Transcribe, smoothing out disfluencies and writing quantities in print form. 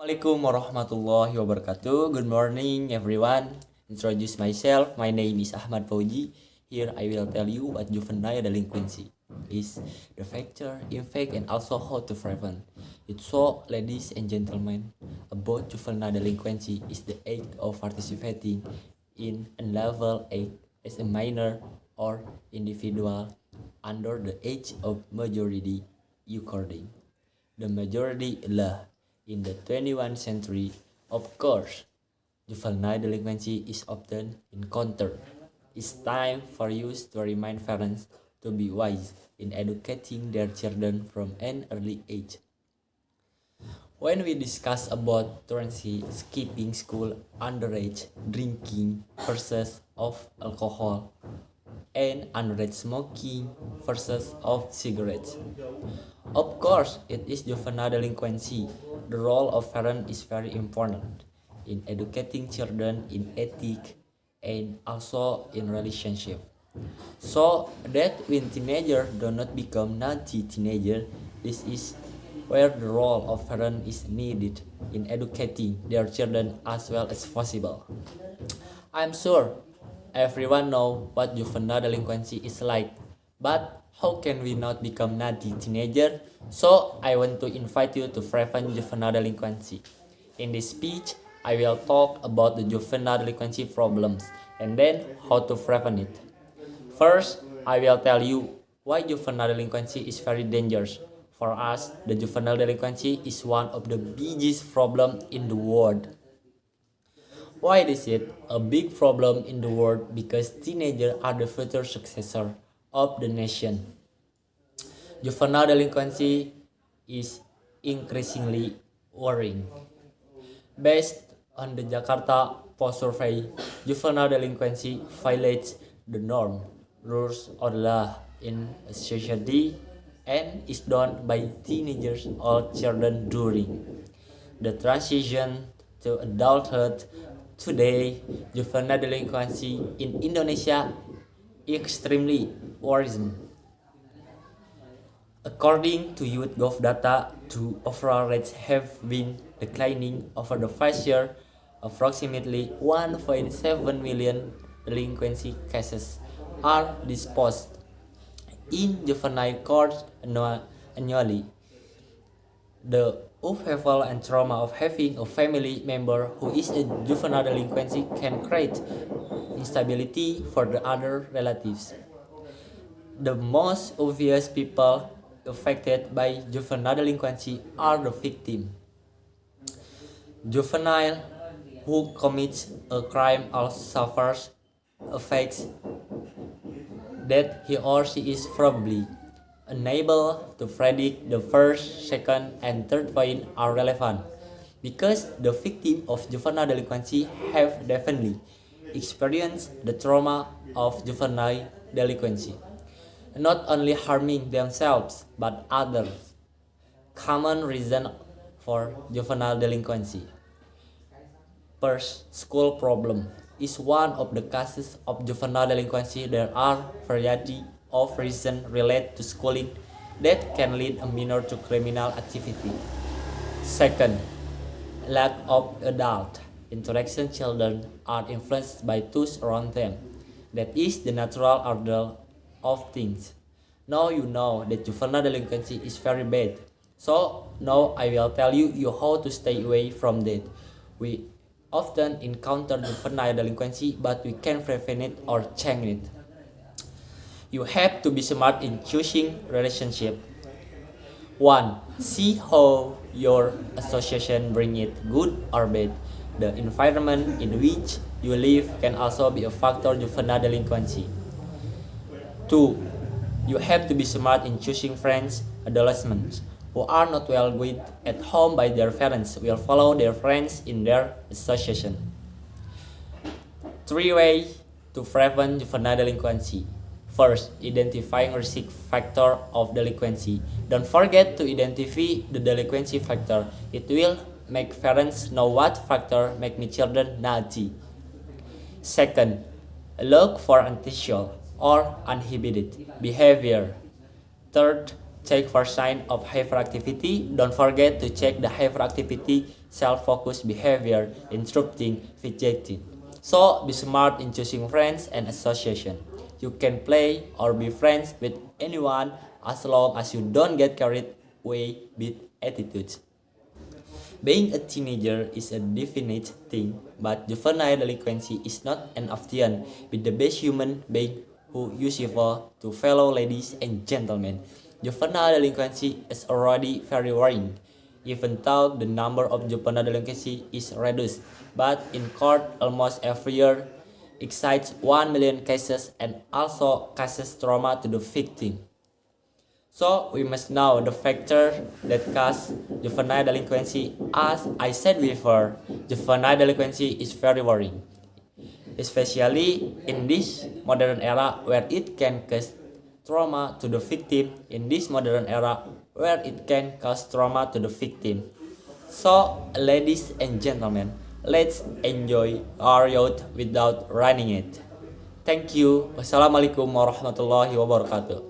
Assalamualaikum warahmatullahi wabarakatuh. Good morning everyone. Introduce myself. My name is Ahmad Fauji. Here I will tell you what juvenile delinquency is, the factor, effect, and also how to prevent it. So, ladies and gentlemen, about juvenile delinquency is the act of participating in unlevel act as a minor or individual under the age of majority according the majority law in the 21st century. Of course, juvenile delinquency is often encountered. It's time for you to remind parents to be wise in educating their children from an early age. When we discuss about truancy, skipping school, underage drinking versus of alcohol, and underage smoking versus of cigarettes, of course, it is juvenile delinquency. The role of parent is very important in educating children in ethics and also in relationship. So that when teenagers do not become naughty teenagers, this is where the role of parent is needed in educating their children as well as possible. I'm sure everyone know what juvenile delinquency is like, but how can we not become naughty teenager? So I want to invite you to prevent juvenile delinquency. In this speech, I will talk about the juvenile delinquency problems and then how to prevent it. First, I will tell you why juvenile delinquency is very dangerous. For us, the juvenile delinquency is one of the biggest problems in the world. Why is it a big problem in the world? Because teenagers are the future successor of the nation. Juvenile delinquency is increasingly worrying. Based on the Jakarta Post survey, juvenile delinquency violates the norm, rules, or law in a society and is done by teenagers or children during the transition to adulthood. Today, juvenile delinquency in Indonesia is extremely worrisome. According to YouthGov data, the overall rates have been declining over the past year. Approximately 1.7 million delinquency cases are disposed in juvenile courts annually. The upheaval and trauma of having a family member who is a juvenile delinquency can create instability for the other relatives. The most obvious people affected by juvenile delinquency are the victim. Juvenile who commits a crime or suffers effects that he or she is probably unable to predict. The first, second, and third point are relevant because the victim of juvenile delinquency have definitely experienced the trauma of juvenile delinquency, not only harming themselves but others. Common reason for juvenile delinquency. First, school problem is one of the causes of juvenile delinquency. There are variety of reasons related to schooling that can lead a minor to criminal activity. Second, lack of adult interaction. Children are influenced by those around them. That is the natural order of things. Now you know that juvenile delinquency is very bad. So now I will tell you how to stay away from that. We often encounter juvenile delinquency, but we can prevent it or change it. You have to be smart in choosing relationship. 1. See how your association bring it, good or bad. The environment in which you live can also be a factor juvenile delinquency. 2. You have to be smart in choosing friends. Adolescents who are not well with at home by their parents will follow their friends in their association. 3 ways to prevent juvenile delinquency. First, identifying risk factor of delinquency. Don't forget to identify the delinquency factor. It will make parents know what factor make me children naughty. Second, look for antisocial or uninhibited behavior. Third, check for sign of hyperactivity. Don't forget to check the hyperactivity, self-focused behavior, interrupting, fidgeting. So be smart in choosing friends and association. You can play or be friends with anyone as long as you don't get carried away with attitudes. Being a teenager is a definite thing, but juvenile delinquency is not an option with the best human being who useful to fellow ladies and gentlemen. Juvenile delinquency is already very worrying, even though the number of juvenile delinquency is reduced, but in court almost every year excites 1 million cases and also causes trauma to the victim. So we must know the factor that cause juvenile delinquency. As I said before, juvenile delinquency is very worrying, especially in this modern era where it can cause trauma to the victim. In this modern era where it can cause trauma to the victim. So, ladies and gentlemen, let's enjoy our youth without running it. Thank you. Wassalamualaikum warahmatullahi wabarakatuh.